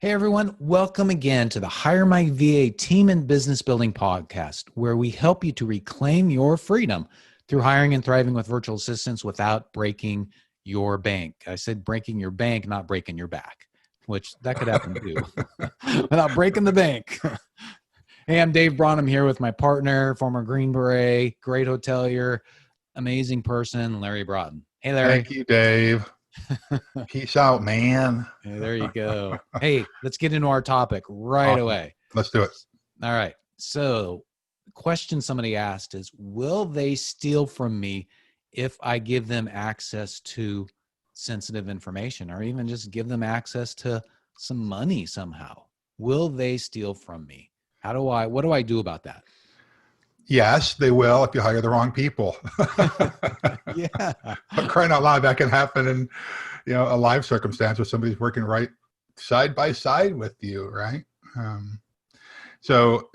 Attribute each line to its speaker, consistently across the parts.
Speaker 1: Hey everyone, welcome again to the HireMyVA Team and Business Building Podcast, where we help you to reclaim your freedom through hiring and thriving with virtual assistants without breaking your bank. I said breaking your bank, not breaking your back, which that could happen too, without breaking the bank. Hey, I'm Dave Braun. I'm here with my partner, former Green Beret, great hotelier, amazing person, Larry Broughton. Hey, Larry.
Speaker 2: Thank you, Dave. Peace out, man.
Speaker 1: Hey, there you go. Hey, let's get into our topic right away.
Speaker 2: Let's do it.
Speaker 1: All right. So the question somebody asked is, will they steal from me if I give them access to sensitive information or even just give them access to some money somehow? Will they steal from me? What do I do about that?
Speaker 2: Yes, they will if you hire the wrong people.
Speaker 1: Yeah.
Speaker 2: But crying out loud, that can happen in, a live circumstance where somebody's working right side by side with you, right? So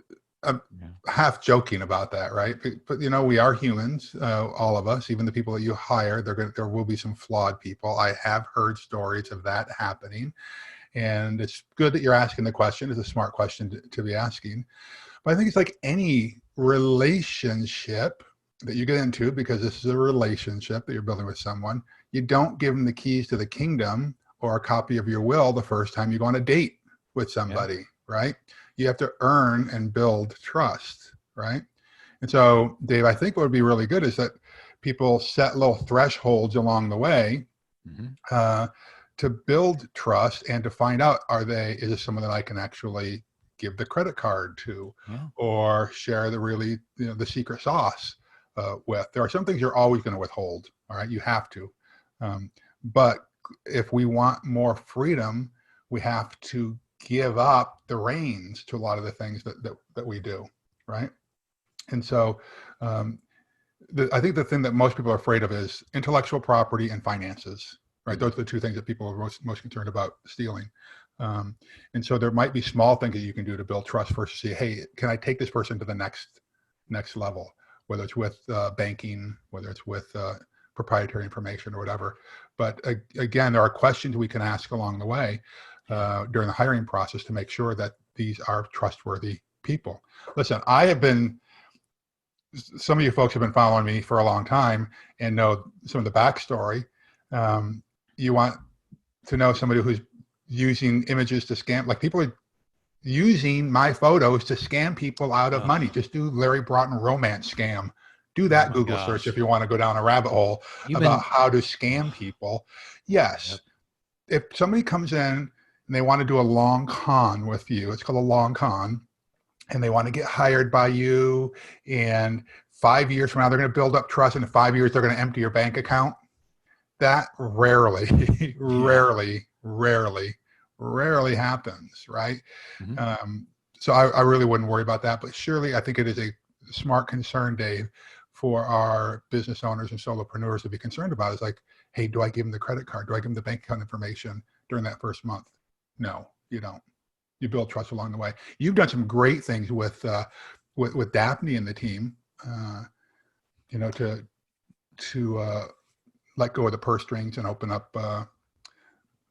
Speaker 2: I'm half joking about that, right? But we are humans, all of us, even the people that you hire, there will be some flawed people. I have heard stories of that happening. And it's good that you're asking the question. It's a smart question to be asking. But I think it's like any relationship that you get into, because this is a relationship that you're building with someone. You don't give them the keys to the kingdom or a copy of your will the first time you go on a date with somebody, right? You have to earn and build trust, right? And so, Dave, I think what would be really good is that people set little thresholds along the way to build trust and to find out, is this someone that I can actually give the credit card to or share the secret sauce with. There are some things you're always going to withhold. All right. You have to. But if we want more freedom, we have to give up the reins to a lot of the things that we do. Right. And so I think the thing that most people are afraid of is intellectual property and finances. Right. Those are the two things that people are most concerned about stealing. And so there might be small things that you can do to build trust first to see, hey, can I take this person to the next level, whether it's with banking, whether it's with proprietary information or whatever. But again, there are questions we can ask along the way during the hiring process to make sure that these are trustworthy people. Listen, some of you folks have been following me for a long time and know some of the backstory. You want to know somebody who's using images to scam, like people are using my photos to scam people out of money. Just do Larry Broughton romance scam. Do that Google search if you want to go down a rabbit hole about how to scam people. Yes. If somebody comes in and they want to do a long con with you, it's called a long con, and they want to get hired by you, and 5 years from now, they're going to build up trust, and in 5 years, they're going to empty your bank account. That rarely happens, right? So I really wouldn't worry about that. But surely I think it is a smart concern, Dave, for our business owners and solopreneurs to be concerned about. Is like, hey, do I give them the credit card? Do I give them the bank account information during that first month? No, you don't. You build trust along the way. You've done some great things with Daphne and the team, to let go of the purse strings and open up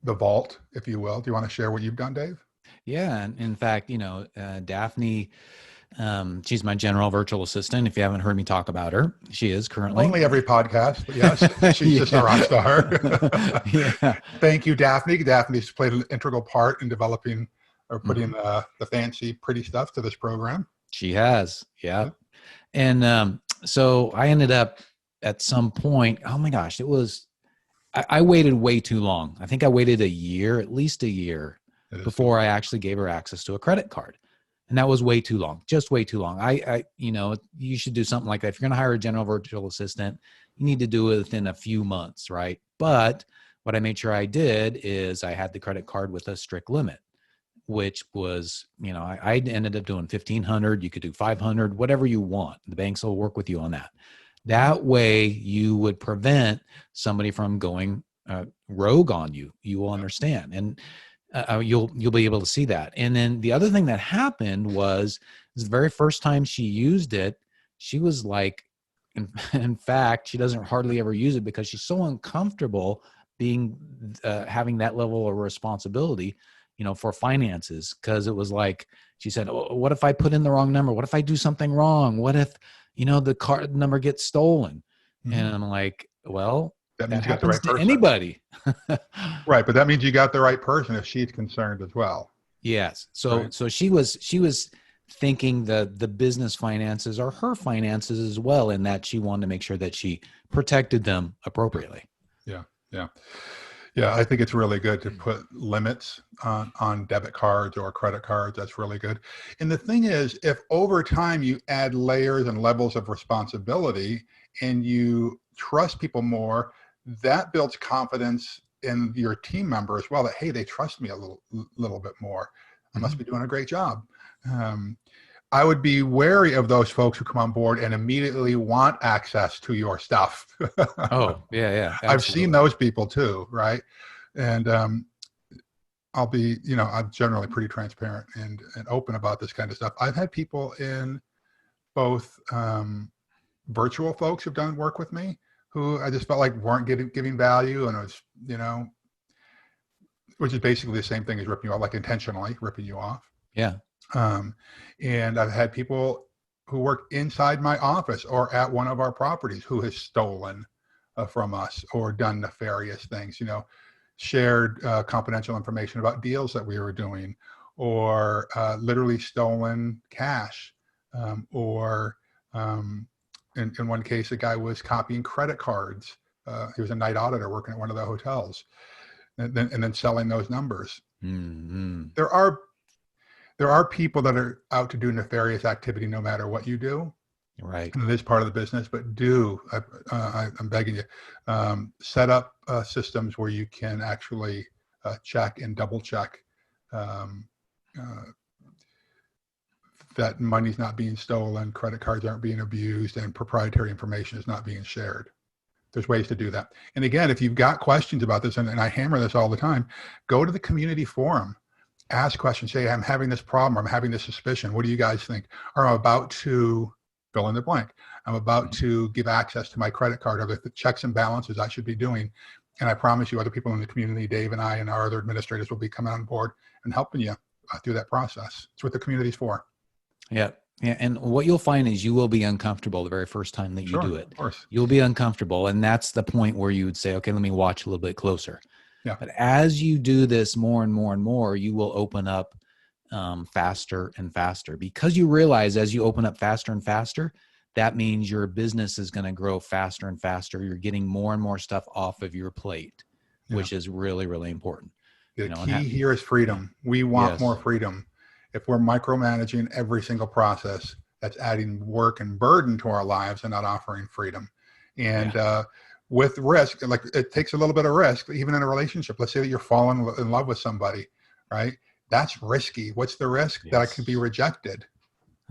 Speaker 2: the vault, if you will. Do you want to share what you've done, Dave?
Speaker 1: Yeah. And in fact, Daphne, she's my general virtual assistant. If you haven't heard me talk about her, she is currently.
Speaker 2: Only every podcast, but yes, she's just a rock star. Thank you, Daphne. Daphne's played an integral part in developing or putting the fancy, pretty stuff to this program.
Speaker 1: She has. Yeah. And so I ended up at some point, oh my gosh, I waited way too long. I think I waited at least a year before I actually gave her access to a credit card. And that was way too long, just way too long. You should do something like that. If you're going to hire a general virtual assistant, you need to do it within a few months, right? But what I made sure I did is I had the credit card with a strict limit, which was, I ended up doing $1,500. You could do $500, whatever you want. The banks will work with you on that. That way you would prevent somebody from going rogue on you. You will understand. And you'll be able to see that. And then the other thing that happened was the very first time she used it, she was like, in fact, she doesn't hardly ever use it because she's so uncomfortable being having that level of responsibility, for finances. Because it was like, she said, oh, what if I put in the wrong number? What if I do something wrong? What if, the card number gets stolen? And I'm like, well,
Speaker 2: that
Speaker 1: that
Speaker 2: means you got the
Speaker 1: happens
Speaker 2: right
Speaker 1: to
Speaker 2: person.
Speaker 1: anybody.
Speaker 2: Right. But that means you got the right person if she's concerned as well.
Speaker 1: Yes. So,
Speaker 2: Right.
Speaker 1: so she was thinking the business finances are her finances as well, in that she wanted to make sure that she protected them appropriately.
Speaker 2: Yeah. Yeah. Yeah. I think it's really good to put limits on debit cards or credit cards. That's really good. And the thing is, if over time you add layers and levels of responsibility and you trust people more, that builds confidence in your team member as well, that, hey, they trust me a little bit more. I must be doing a great job. I would be wary of those folks who come on board and immediately want access to your stuff.
Speaker 1: Oh, yeah.
Speaker 2: I've seen those people too, right? And I'll be, I'm generally pretty transparent and open about this kind of stuff. I've had people in both virtual folks who've done work with me who I just felt like weren't giving value, and it was, which is basically the same thing as ripping you off, like intentionally ripping you off.
Speaker 1: Yeah.
Speaker 2: And I've had people who work inside my office or at one of our properties who has stolen from us or done nefarious things, shared confidential information about deals that we were doing, or literally stolen cash, or in one case, a guy was copying credit cards. He was a night auditor working at one of the hotels, and then selling those numbers.
Speaker 1: Mm-hmm.
Speaker 2: There are people that are out to do nefarious activity no matter what you do.
Speaker 1: Right.
Speaker 2: And it is part of the business, but I'm begging you, set up systems where you can actually check and double check that money's not being stolen, credit cards aren't being abused, and proprietary information is not being shared. There's ways to do that. And again, if you've got questions about this, and I hammer this all the time, go to the community forum, ask questions, say, I'm having this problem, I'm having this suspicion. What do you guys think? Or I'm about to fill in the blank. I'm about to give access to my credit card. Are there checks and balances I should be doing? And I promise you, other people in the community, Dave and I and our other administrators, will be coming on board and helping you through that process. It's what the community's for.
Speaker 1: Yeah. Yeah. And what you'll find is you will be uncomfortable the very first time that you do it.
Speaker 2: Of course.
Speaker 1: You'll be uncomfortable. And that's the point where you would say, okay, let me watch a little bit closer.
Speaker 2: Yeah.
Speaker 1: But as you do this more and more and more, you will open up faster and faster, because you realize as you open up faster and faster, that means your business is going to grow faster and faster. You're getting more and more stuff off of your plate, which is really, really important.
Speaker 2: The key here is freedom. We want more freedom. If we're micromanaging every single process, that's adding work and burden to our lives and not offering freedom. And with risk, like it takes a little bit of risk, even in a relationship. Let's say that you're falling in love with somebody, right? That's risky. What's the risk? That I could be rejected,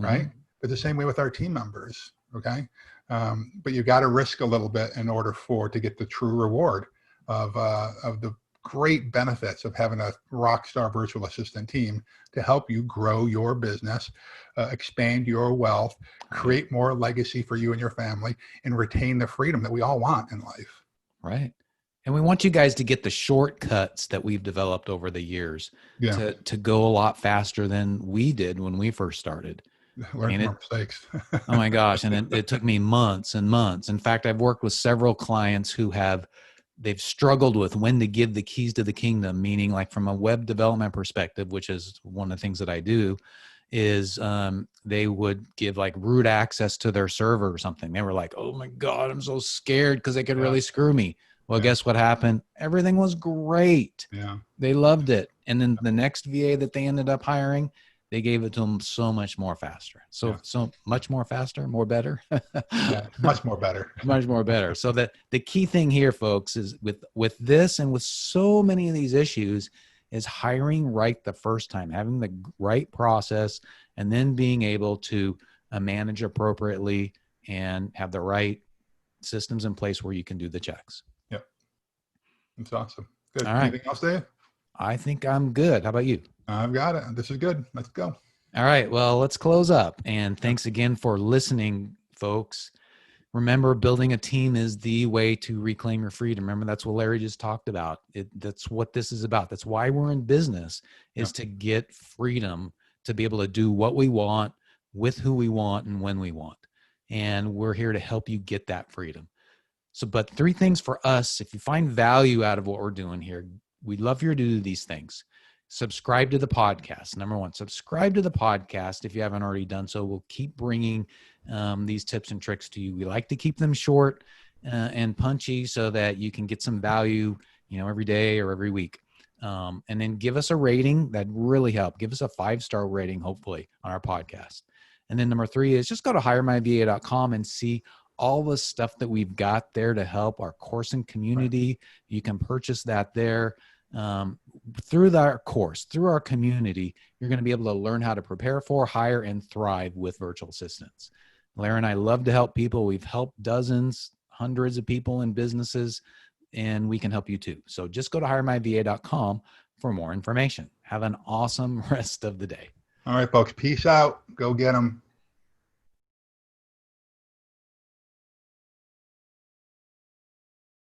Speaker 2: right? But the same way with our team members, okay? But you got to risk a little bit in order to get the true reward of the great benefits of having a rock star virtual assistant team to help you grow your business, expand your wealth, create more legacy for you and your family, and retain the freedom that we all want in life.
Speaker 1: Right. And we want you guys to get the shortcuts that we've developed over the years to go a lot faster than we did when we first started.
Speaker 2: Learn from our mistakes.
Speaker 1: Oh my gosh. And it took me months and months. In fact, I've worked with several clients who they've struggled with when to give the keys to the kingdom, meaning like from a web development perspective, which is one of the things that I do, is they would give like root access to their server or something. They were like, oh my God, I'm so scared because they could really screw me. Well, guess what happened? Everything was great.
Speaker 2: Yeah.
Speaker 1: They loved it. And then the next VA that they ended up hiring, they gave it to them so much more faster. So much more faster, more better.
Speaker 2: Much more better.
Speaker 1: Much more better. So that the key thing here, folks, is with this and with so many of these issues is hiring right the first time, having the right process, and then being able to manage appropriately and have the right systems in place where you can do the checks.
Speaker 2: Yep. That's awesome. Good.
Speaker 1: All right.
Speaker 2: Anything else, Dave?
Speaker 1: I think I'm good. How about you?
Speaker 2: I've got it. This is good. Let's go.
Speaker 1: All right. Well, let's close up. And thanks again for listening, folks. Remember, building a team is the way to reclaim your freedom. Remember, that's what Larry just talked about. That's what this is about. That's why we're in business, is to get freedom to be able to do what we want with who we want and when we want. And we're here to help you get that freedom. So, but 3 things for us, if you find value out of what we're doing here, we'd love for you to do these things. Subscribe to the podcast. Number 1, subscribe to the podcast if you haven't already done so. We'll keep bringing these tips and tricks to you. We like to keep them short and punchy so that you can get some value, every day or every week. And then give us a rating. That really help. Give us a 5-star rating, hopefully, on our podcast. And then number 3 is just go to HireMyVA.com and see all the stuff that we've got there to help our course and community. Right. You can purchase that there. Through our course, through our community, you're going to be able to learn how to prepare for, hire, and thrive with virtual assistants. Larry and I love to help people. We've helped dozens, hundreds of people in businesses, and we can help you too. So just go to HireMyVA.com for more information. Have an awesome rest of the day.
Speaker 2: All right, folks. Peace out. Go get them.